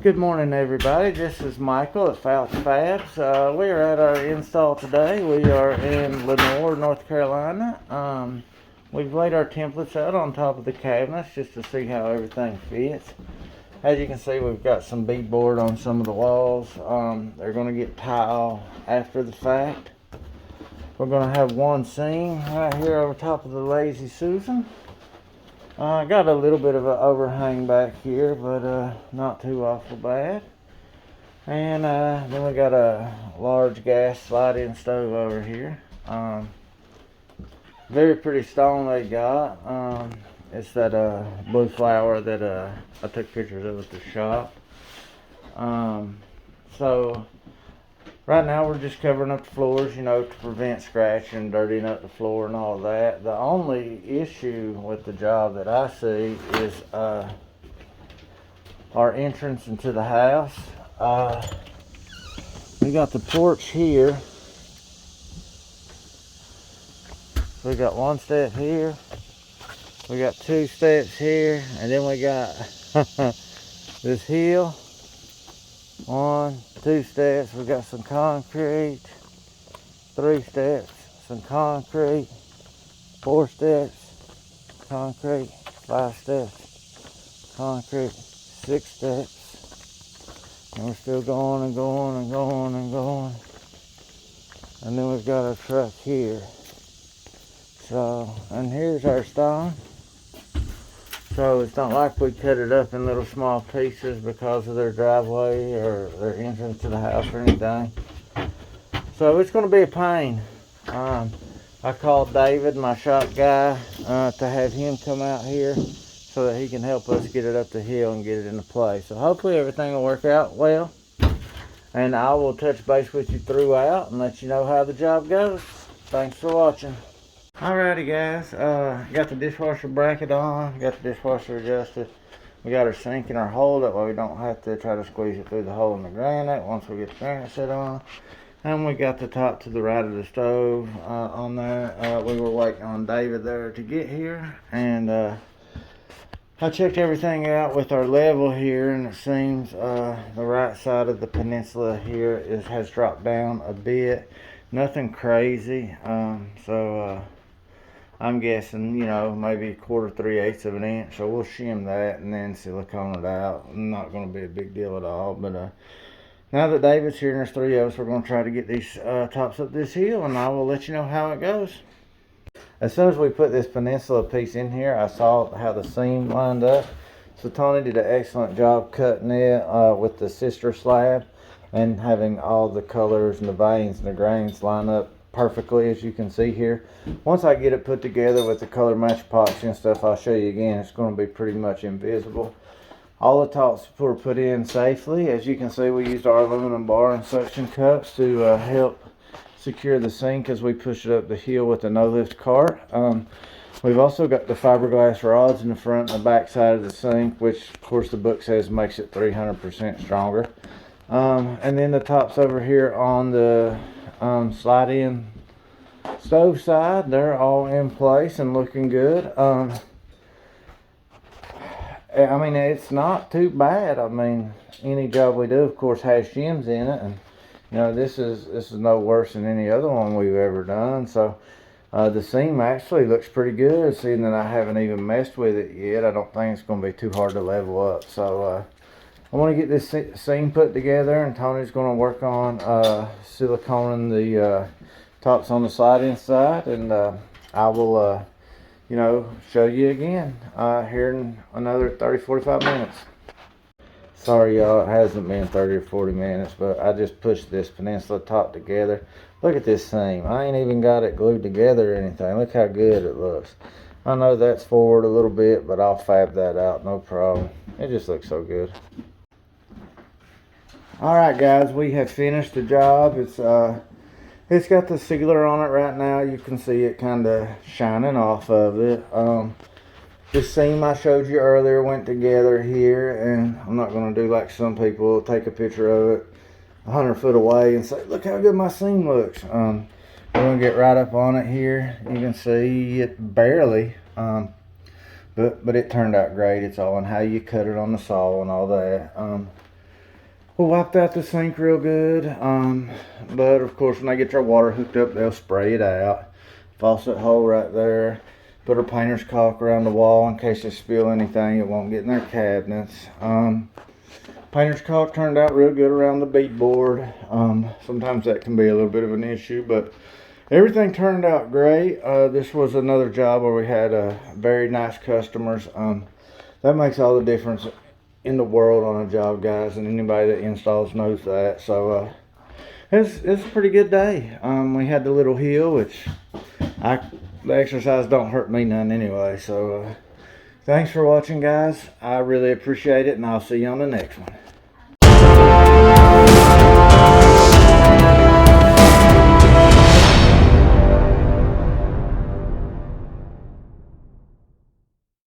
Good morning, everybody. This is Michael at FOUCH FABS. We are at our install today. We are in Lenoir, North Carolina. We've laid our templates out on top of the cabinets just to see how everything fits. As you can see, we've got some beadboard on some of the walls. They're going to get tile after the fact. We're going to have one seam right here over top of the Lazy Susan. I got a little bit of an overhang back here, but not too awful bad. And then we got a large gas slide-in stove over here. Very pretty stone they got. It's that blue flower that I took pictures of at the shop. So right now we're just covering up the floors, you know, to prevent scratching and dirtying up the floor and all of that. The only issue with the job that I see is our entrance into the house. We got the porch here. We got one step here. We got two steps here, and then we got this hill. 1, 2 steps, we got some concrete. 3 steps, some concrete. 4 steps, concrete. 5 steps, concrete. 6 steps. And we're still going and going and going and going. And then we've got our truck here. So, and here's our stone. So it's not like we cut it up in little small pieces because of their driveway or their entrance to the house or anything. So it's going to be a pain. I called David, my shop guy, to have him come out here so that he can help us get it up the hill and get it into place. So hopefully everything will work out well. And I will touch base with you throughout and let you know how the job goes. Thanks for watching. Alrighty guys, got the dishwasher bracket on, got the dishwasher adjusted. We got our sink in our hole, that way we don't have to try to squeeze it through the hole in the granite once we get the granite set on. And we got the top to the right of the stove on there. We were waiting on David there to get here, and I checked everything out with our level here, and it seems the right side of the peninsula here has dropped down a bit. Nothing crazy, I'm guessing, you know, maybe 1/4, 3/8 of an inch. So we'll shim that and then silicone it out. Not going to be a big deal at all. But now that David's here and there's 3 of us, we're going to try to get these tops up this hill, and I will let you know how it goes. As soon as we put this peninsula piece in here, I saw how the seam lined up. So Tony did an excellent job cutting it with the sister slab and having all the colors and the veins and the grains line up perfectly, as you can see here. Once I get it put together with the color match epoxy and stuff, I'll show you again. It's going to be pretty much invisible. All the tops were put in safely. As you can see, we used our aluminum bar and suction cups to help secure the sink as we push it up the hill with the no-lift cart. We've also got the fiberglass rods in the front and the back side of the sink, which of course the book says makes it 300% stronger. And then the tops over here on the slide-in stove side, they're all in place and looking good. I mean, it's not too bad. I mean, any job we do, of course, has shims in it, and you know, this is no worse than any other one we've ever done. So the seam actually looks pretty good, seeing that I haven't even messed with it yet. I don't think it's going to be too hard to level up. So I want to get this seam put together, and Tony's going to work on siliconing the tops on the slide-in side, and I will, you know, show you again here in another 30-45 minutes. Sorry y'all, it hasn't been 30 or 40 minutes, but I just pushed this peninsula top together. Look at this seam. I ain't even got it glued together or anything. Look how good it looks. I know that's forward a little bit, but I'll fab that out, no problem. It just looks so good. Alright guys, we have finished the job. It's got the sealer on it right now. You can see it kind of shining off of it. This seam I showed you earlier went together here, and I'm not going to do like some people, take a picture of it 100 foot away and say, look how good my seam looks. We're going to get right up on it here. You can see it barely, but it turned out great. It's all in how you cut it on the saw and all that. We wiped out the sink real good, but of course when they get their water hooked up, they'll spray it out. Faucet hole right there. Put a painter's caulk around the wall in case they spill anything, it won't get in their cabinets. Painter's caulk turned out real good around the beadboard. Sometimes that can be a little bit of an issue, but everything turned out great. This was another job where we had very nice customers. That makes all the difference in the world on a job, guys, and anybody that installs knows that. So it's a pretty good day. We had the little hill, which the exercise don't hurt me none anyway. So thanks for watching, guys. I really appreciate it, and I'll see you on the next one.